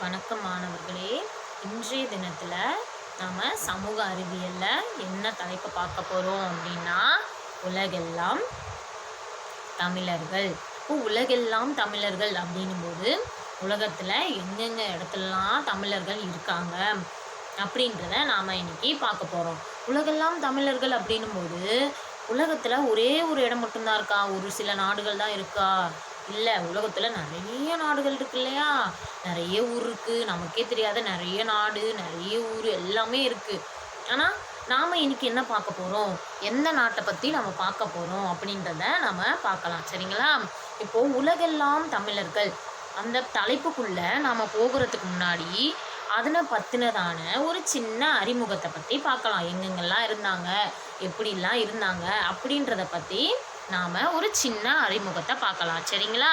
வணக்கம் மாணவர்களே. இன்றைய தினத்தில் நாம் சமூக அறிவியலில் என்ன தலைப்பை பார்க்க போகிறோம் அப்படின்னா, உலகெல்லாம் தமிழர்கள். இப்போ உலகெல்லாம் தமிழர்கள் அப்படின்னும்போது உலகத்தில் எங்கெங்க இடத்துலலாம் தமிழர்கள் இருக்காங்க அப்படின்றத நாம் இன்னைக்கு பார்க்க போகிறோம். உலகெல்லாம் தமிழர்கள் அப்படின்னும்போது உலகத்தில் ஒரே ஒரு இடம் மட்டும்தான் இருக்கா? ஒரு சில நாடுகள் தான் இருக்கா? இல்லை, உலகத்தில் நிறைய நாடுகள் இருக்கு இல்லையா? நிறைய ஊர் இருக்குது, நமக்கே தெரியாத நிறைய நாடு, நிறைய ஊர் எல்லாமே இருக்குது. ஆனால் நாம் இன்னைக்கு என்ன பார்க்க போகிறோம், எந்த நாட்டை பற்றி நம்ம பார்க்க போகிறோம் அப்படின்றத நம்ம பார்க்கலாம். சரிங்களா? இப்போது உலகெல்லாம் தமிழர்கள் அந்த தலைப்புக்குள்ளே நாம் போகிறதுக்கு முன்னாடி அதனை பற்றினதான ஒரு சின்ன அறிமுகத்தை பற்றி பார்க்கலாம். எங்கெங்கெல்லாம் இருந்தாங்க, எப்படிலாம் இருந்தாங்க அப்படின்றத பற்றி நாம் ஒரு சின்ன அறிமுகத்தை பார்க்கலாம். சரிங்களா?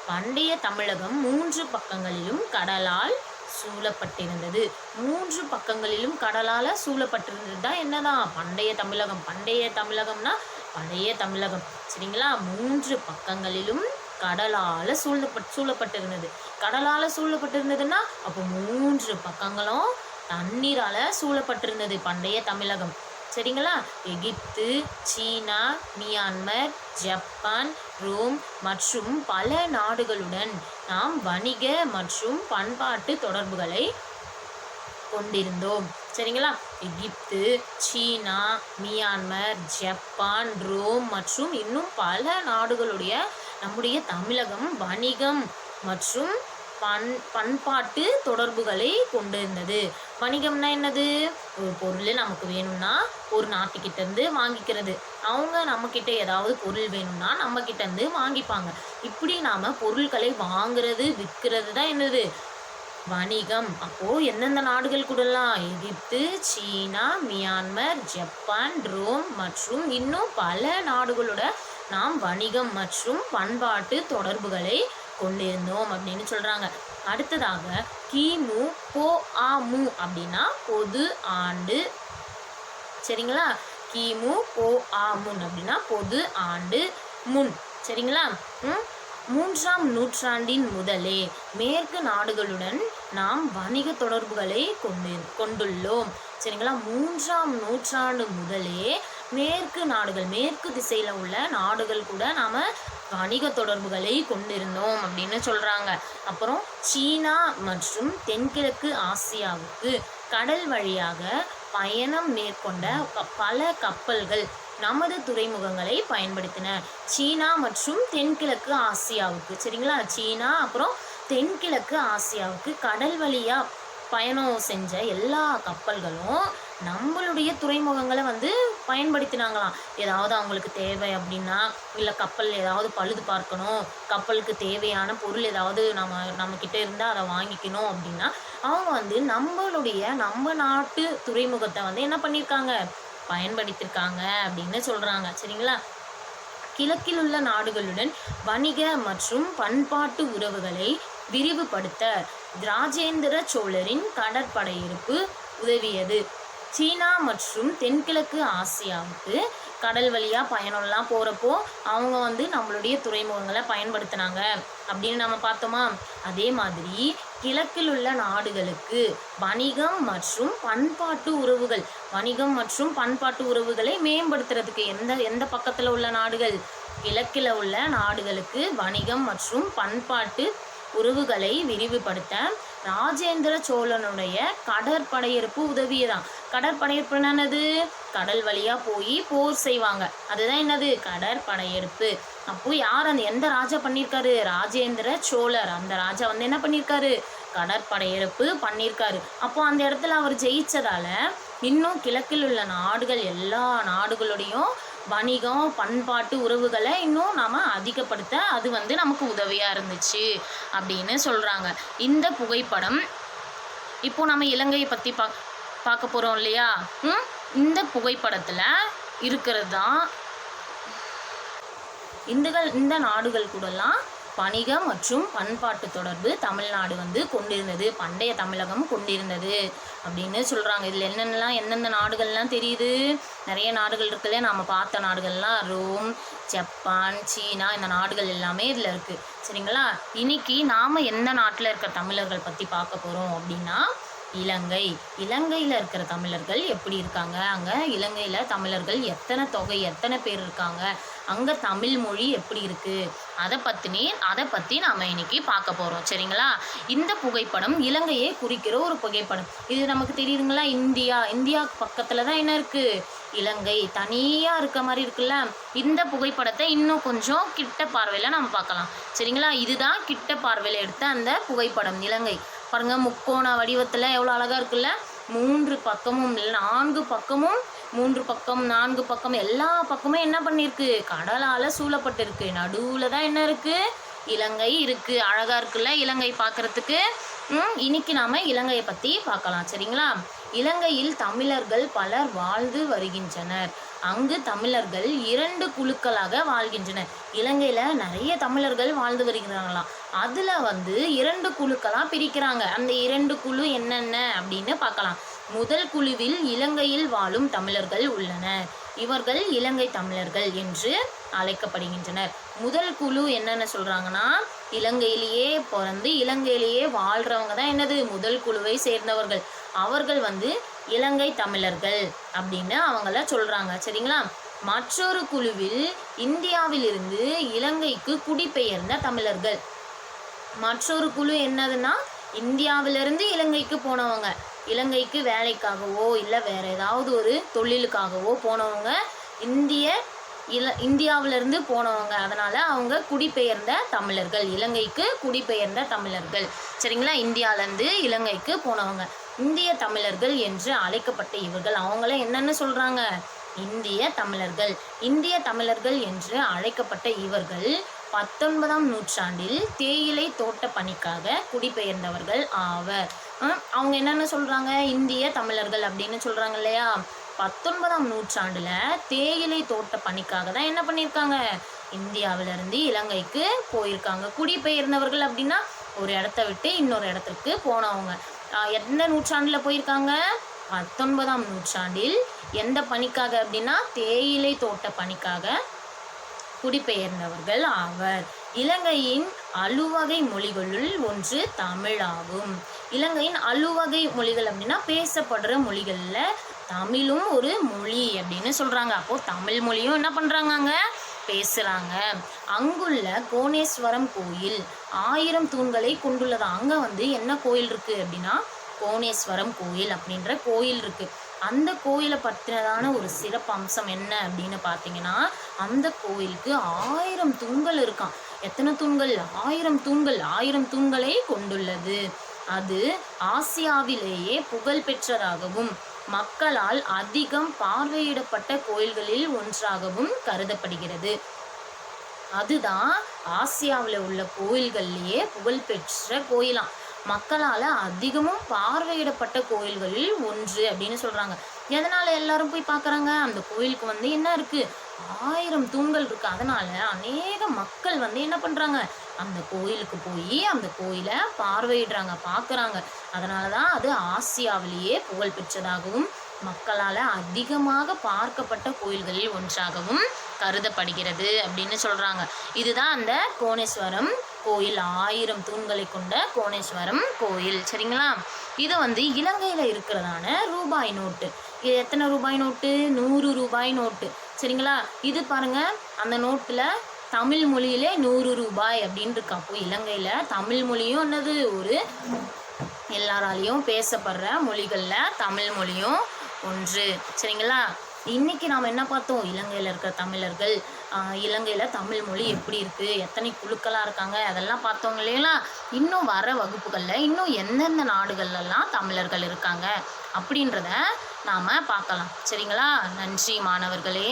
பண்டைய தமிழகம் 3 பக்கங்களிலும் கடலால் சூழப்பட்டிருந்தது. 3 பக்கங்களிலும் கடலால் சூழப்பட்டிருந்தது தான் என்னதான் பண்டைய தமிழகம். பண்டைய தமிழகம்னா பழைய தமிழகம். சரிங்களா? 3 பக்கங்களிலும் கடலால் சூழப்பட்டிருந்தது. கடலால் சூழப்பட்டிருந்ததுன்னா அப்போ 3 பக்கங்களும் தண்ணீரால் சூழப்பட்டிருந்தது பண்டைய தமிழகம். சரிங்களா? எகிப்து, சீனா, மியான்மர், ஜப்பான், ரோம் மற்றும் பல நாடுகளுடன் நாம் வணிக மற்றும் பண்பாட்டு தொடர்புகளை கொண்டிருந்தோம். சரிங்களா? எகிப்து, சீனா, மியான்மர், ஜப்பான், ரோம் மற்றும் இன்னும் பல நாடுகளுடைய நம்முடைய தமிழகம் வணிகம் மற்றும் பண்பாட்டு தொடர்புகளை கொண்டிருந்தது. வணிகம்னா என்னது? ஒரு பொருள் நமக்கு வேணும்னா ஒரு நாட்டுக்கிட்ட இருந்து வாங்கிக்கிறது, அவங்க நம்மக்கிட்ட ஏதாவது பொருள் வேணும்னா நம்மக்கிட்ட இருந்து வாங்கிப்பாங்க. இப்படி நாம் பொருட்களை வாங்குறது விற்கிறது தான் என்னது? வணிகம். அப்போது எந்தெந்த நாடுகள் கூடலாம்? எகிப்து, சீனா, மியான்மர், ஜப்பான், ரோம் மற்றும் இன்னும் பல நாடுகளோட நாம் வணிகம் மற்றும் பண்பாட்டு தொடர்புகளை கொண்டிருந்தோம் அப்படின்னு சொல்கிறாங்க. அடுத்ததாக கிமு போ ஆ மு அப்படின்னா பொது ஆண்டு. சரிங்களா? கிமு போ ஆ முன் அப்படின்னா பொது ஆண்டு முன். சரிங்களா? 3ஆம் நூற்றாண்டின் முதலே மேற்கு நாடுகளுடன் நாம் வணிக தொடர்புகளை கொண்டுள்ளோம். சரிங்களா? 3ஆம் நூற்றாண்டு முதலே மேற்கு நாடுகள், மேற்கு திசையில் உள்ள நாடுகள் கூட நாம் வணிக தொடர்புகளை கொண்டிருந்தோம் அப்படின்னு சொல்கிறாங்க. அப்புறம் சீனா மற்றும் தென்கிழக்கு ஆசியாவுக்கு கடல் வழியாக பயணம் மேற்கொண்ட பல கப்பல்கள் நமது துறைமுகங்களை பயன்படுத்தின. சீனா மற்றும் தென்கிழக்கு ஆசியாவுக்கு. சரிங்களா? சீனா அப்புறம் தென்கிழக்கு ஆசியாவுக்கு கடல் வழியாக பயணம் செஞ்ச எல்லா கப்பல்களும் நம்மளுடைய துறைமுகங்களை பயன்படுத்தினாங்களாம். ஏதாவது அவங்களுக்கு தேவை அப்படின்னா, இல்லை கப்பல் ஏதாவது பழுது பார்க்கணும், கப்பலுக்கு தேவையான பொருள் ஏதாவது நம்மக்கிட்ட இருந்தால் அதை வாங்கிக்கணும் அப்படின்னா அவங்க நம்ம நாட்டு துறைமுகத்தை என்ன பண்ணியிருக்காங்க? பயன்படுத்தியிருக்காங்க அப்படின்னு சொல்கிறாங்க. சரிங்களா? கிழக்கில் உள்ள நாடுகளுடன் வணிக மற்றும் பண்பாட்டு உறவுகளை விரிவுபடுத்த ராஜேந்திர சோழரின் கடற்படையிருப்பு உதவியது. சீனா மற்றும் தென்கிழக்கு ஆசியாவுக்கு கடல் வழியாக பயணம்லாம் போகிறப்போ அவங்க நம்மளுடைய துறைமுகங்களை பயன்படுத்தினாங்க அப்படின்னு நம்ம பார்த்தோமா? அதே மாதிரி கிழக்கில் உள்ள நாடுகளுக்கு வணிகம் மற்றும் பண்பாட்டு உறவுகள், வணிகம் மற்றும் பண்பாட்டு உறவுகளை மேம்படுத்துறதுக்கு எந்த பக்கத்தில் உள்ள நாடுகள்? கிழக்கில் உள்ள நாடுகளுக்கு வணிகம் மற்றும் பண்பாட்டு உறவுகளை விரிவுபடுத்த ராஜேந்திர சோழனுடைய கடற்படையெடுப்பு உதவியதான். கடற்படையெடுப்பு என்னது? கடல் வழியாக போய் போர் செய்வாங்க, அதுதான் என்னது? கடற்படையெடுப்பு. அப்போது யார் எந்த ராஜா பண்ணியிருக்காரு? ராஜேந்திர சோழர். அந்த ராஜா என்ன பண்ணியிருக்காரு? கடற்படையெடுப்பு பண்ணியிருக்காரு. அப்போது அந்த இடத்துல அவர் ஜெயிச்சதால இன்னும் கிழக்கில் உள்ள நாடுகள் எல்லா நாடுகளுடையும் வணிகம் பண்பாட்டு உறவுகளை இன்னும் நாம் அதிகப்படுத்த அது நமக்கு உதவியாக இருந்துச்சு அப்படின்னு சொல்கிறாங்க. இந்த புகைப்படம் இப்போது நம்ம இலங்கையை பற்றி பார்க்க போகிறோம் இல்லையா? இந்த புகைப்படத்தில் இருக்கிறது தான் இந்த நாடுகள் கூடலாம் வணிக மற்றும் பண்பாட்டு தொடர்பு தமிழ்நாடு வந்து கொண்டிருந்தது, பண்டைய தமிழகம் கொண்டிருந்தது அப்படின்னு சொல்கிறாங்க. இதில் எந்தெந்த நாடுகள்லாம் தெரியுது? நிறைய நாடுகள் இருக்குல்ல, நாம் பார்த்த நாடுகள்லாம் ரோம், ஜப்பான், சீனா, இந்த நாடுகள் எல்லாமே இதில் இருக்குது. சரிங்களா? இன்னைக்கு நாம் எந்த நாட்டில் இருக்கிற தமிழர்கள் பற்றி பார்க்க போகிறோம் அப்படின்னா இலங்கை. இலங்கையில் இருக்கிற தமிழர்கள் எப்படி இருக்காங்க, அங்கே இலங்கையில் தமிழர்கள் எத்தனை தொகை, எத்தனை பேர் இருக்காங்க, அங்கே தமிழ் மொழி எப்படி இருக்குது, அதை பற்றி நாம் இன்னைக்கு பார்க்க போகிறோம். சரிங்களா? இந்த புகைப்படம் இலங்கையை குறிக்கிற ஒரு புகைப்படம். இது நமக்கு தெரியுதுங்களா? இந்தியா பக்கத்தில் தான் என்ன இருக்குது? இலங்கை தனியாக இருக்க மாதிரி இருக்குல்ல. இந்த புகைப்படத்தை இன்னும் கொஞ்சம் கிட்ட பார்வையில் நம்ம பார்க்கலாம். சரிங்களா? இதுதான் கிட்ட பார்வையில் எடுத்த அந்த புகைப்படம். இலங்கை பாருங்க, முக்கோண வடிவத்தில் எவ்வளோ அழகாக இருக்குல்ல. 3 பக்கமும் 4 பக்கமும் 3 பக்கம் 4 பக்கம் எல்லா பக்கமும் என்ன பண்ணியிருக்கு? கடலால் சூழப்பட்டிருக்கு. நடுவில் தான் என்ன இருக்குது? இலங்கை இருக்குது. அழகாக இருக்குல்ல இலங்கை பார்க்குறதுக்கு. இன்னைக்கு நாம் இலங்கையை பற்றி பார்க்கலாம். சரிங்களா? இலங்கையில் தமிழர்கள் பலர் வாழ்ந்து வருகின்றனர். அங்கு தமிழர்கள் 2 குழுக்களாக வாழ்கின்றனர். இலங்கையில் நிறைய தமிழர்கள் வாழ்ந்து வருகிறாங்களாம். அதில் வந்து 2 குழுக்களாக பிரிக்கிறாங்க. அந்த 2 குழு என்னென்ன அப்படின்னு பார்க்கலாம். முதல் குழுவில் இலங்கையில் வாழும் தமிழர்கள் உள்ளனர். இவர்கள் இலங்கை தமிழர்கள் என்று அழைக்கப்படுகின்றனர். முதல் குழு என்னென்ன சொல்கிறாங்கன்னா, இலங்கையிலேயே பிறந்து இலங்கையிலேயே வாழ்கிறவங்க தான் என்னது முதல் குழுவை சேர்ந்தவர்கள். அவர்கள் வந்து இலங்கை தமிழர்கள் அப்படின்னு அவங்கள சொல்கிறாங்க. சரிங்களா? மற்றொரு குழுவில் இந்தியாவிலிருந்து இலங்கைக்கு குடிபெயர்ந்த தமிழர்கள். மற்றொரு குழு என்னதுன்னா, இந்தியாவிலிருந்து இலங்கைக்கு போனவங்க, இலங்கைக்கு வேலைக்காகவோ இல்லை வேறு ஏதாவது ஒரு தொழிலுக்காகவோ போனவங்க, இந்தியாவிலிருந்து போனவங்க. அதனால் அவங்க குடிபெயர்ந்த தமிழர்கள், இலங்கைக்கு குடிபெயர்ந்த தமிழர்கள். சரிங்களா? இந்தியாவிலேருந்து இலங்கைக்கு போனவங்க இந்திய தமிழர்கள் என்று அழைக்கப்பட்ட இவர்கள், அவங்கள என்னென்னு சொல்கிறாங்க? இந்திய தமிழர்கள். இந்திய தமிழர்கள் என்று அழைக்கப்பட்ட இவர்கள் 19ஆம் நூற்றாண்டில் தேயிலை தோட்ட பணிக்காக குடிபெயர்ந்தவர்கள் ஆவர். அவங்க என்னென்ன சொல்கிறாங்க? இந்திய தமிழர்கள் அப்படின்னு சொல்கிறாங்க இல்லையா? 19ஆம் நூற்றாண்டில் தேயிலை தோட்ட பணிக்காக தான் என்ன பண்ணியிருக்காங்க? இந்தியாவிலிருந்து இலங்கைக்கு போயிருக்காங்க. குடிபெயர்ந்தவர்கள் அப்படின்னா ஒரு இடத்த விட்டு இன்னொரு இடத்துக்கு போனவங்க. எந்த நூற்றாண்டில் போயிருக்காங்க? 19ஆம் நூற்றாண்டில். எந்த பணிக்காக அப்படின்னா தேயிலை தோட்ட பணிக்காக குடிபெயர்ந்தவர்கள் ஆவர். இலங்கையின் அலுவகை மொழிகளுள் ஒன்று தமிழாகும். இலங்கையின் அலுவகை மொழிகள் அப்படின்னா பேசப்படுற மொழிகளில் தமிழும் ஒரு மொழி அப்படின்னு சொல்கிறாங்க. அப்போது தமிழ் மொழியும் என்ன பண்ணுறாங்க? அங்கே பேசுகிறாங்க. அங்குள்ள கோணேஸ்வரம் கோயில் 1000 தூண்களை கொண்டுள்ளது. அங்கே வந்து என்ன கோயில் இருக்குது அப்படின்னா கோணேஸ்வரம் கோயில் அப்படின்ற கோயில் இருக்குது. அந்த கோயிலை பற்றினதான ஒரு சிறப்பு அம்சம் என்ன அப்படின்னு பார்த்தீங்கன்னா, அந்த கோயிலுக்கு 1000 தூண்கள் இருக்கான். எத்தனை தூண்கள்? 1000 தூண்கள். 1000 தூண்களை கொண்டுள்ளது. அது ஆசியாவிலேயே புகழ் பெற்றதாகவும் மக்களால் அதிகம் பார்வையிடப்பட்ட கோயில்களில் ஒன்றாகவும் கருதப்படுகிறது. அதுதான் ஆசியாவில் உள்ள கோயில்கள்லேயே புகழ்பெற்ற கோயிலாம். மக்களால் அதிகமும் பார்வையிடப்பட்ட கோயில்களில் ஒன்று அப்படின்னு சொல்கிறாங்க. எதனால் எல்லாரும் போய் பார்க்குறாங்க? அந்த கோயிலுக்கு வந்து என்ன இருக்குது? 1000 தூண்கள் இருக்குது. அதனால் அநேக மக்கள் வந்து என்ன பண்ணுறாங்க? அந்த கோயிலுக்கு போய் அந்த கோயிலை பார்வையிடுறாங்க, பார்க்குறாங்க. அதனால தான் அது ஆசியாவிலேயே புகழ் பெற்றதாகவும் மக்களால் அதிகமாக பார்க்கப்பட்ட கோயில்களில் ஒன்றாகவும் கருதப்படுகிறது அப்படின்னு சொல்கிறாங்க. இதுதான் அந்த கோணேஸ்வரம் கோயில், 1000 தூண்களை கொண்ட கோணேஸ்வரம் கோயில். சரிங்களா? இது வந்து இலங்கையில் இருக்கிறதான ரூபாய் நோட்டு. இது எத்தனை ரூபாய் நோட்டு? 100 ரூபாய் நோட்டு. சரிங்களா? இது பாருங்கள், அந்த நோட்டில் தமிழ் மொழியிலே 100 ரூபாய் அப்படின்னு இருக்கா. அப்போ இலங்கையில் தமிழ் மொழியும் என்னது ஒரு எல்லாராலையும் பேசப்படுற மொழிகளில் தமிழ் மொழியும் ஒன்று. சரிங்களா? இன்றைக்கி நாம் என்ன பார்த்தோம்? இலங்கையில் இருக்கிற தமிழர்கள், இலங்கையில் தமிழ் மொழி எப்படி இருக்குது, எத்தனை குழுக்களாக இருக்காங்க, அதெல்லாம் பார்த்தோங்க இல்லைங்களா? இன்னும் வர வகுப்புகளில் இன்னும் எந்தெந்த நாடுகள்லாம் தமிழர்கள் இருக்காங்க அப்படின்றத நாம் பார்க்கலாம். சரிங்களா? நன்றி மாணவர்களே.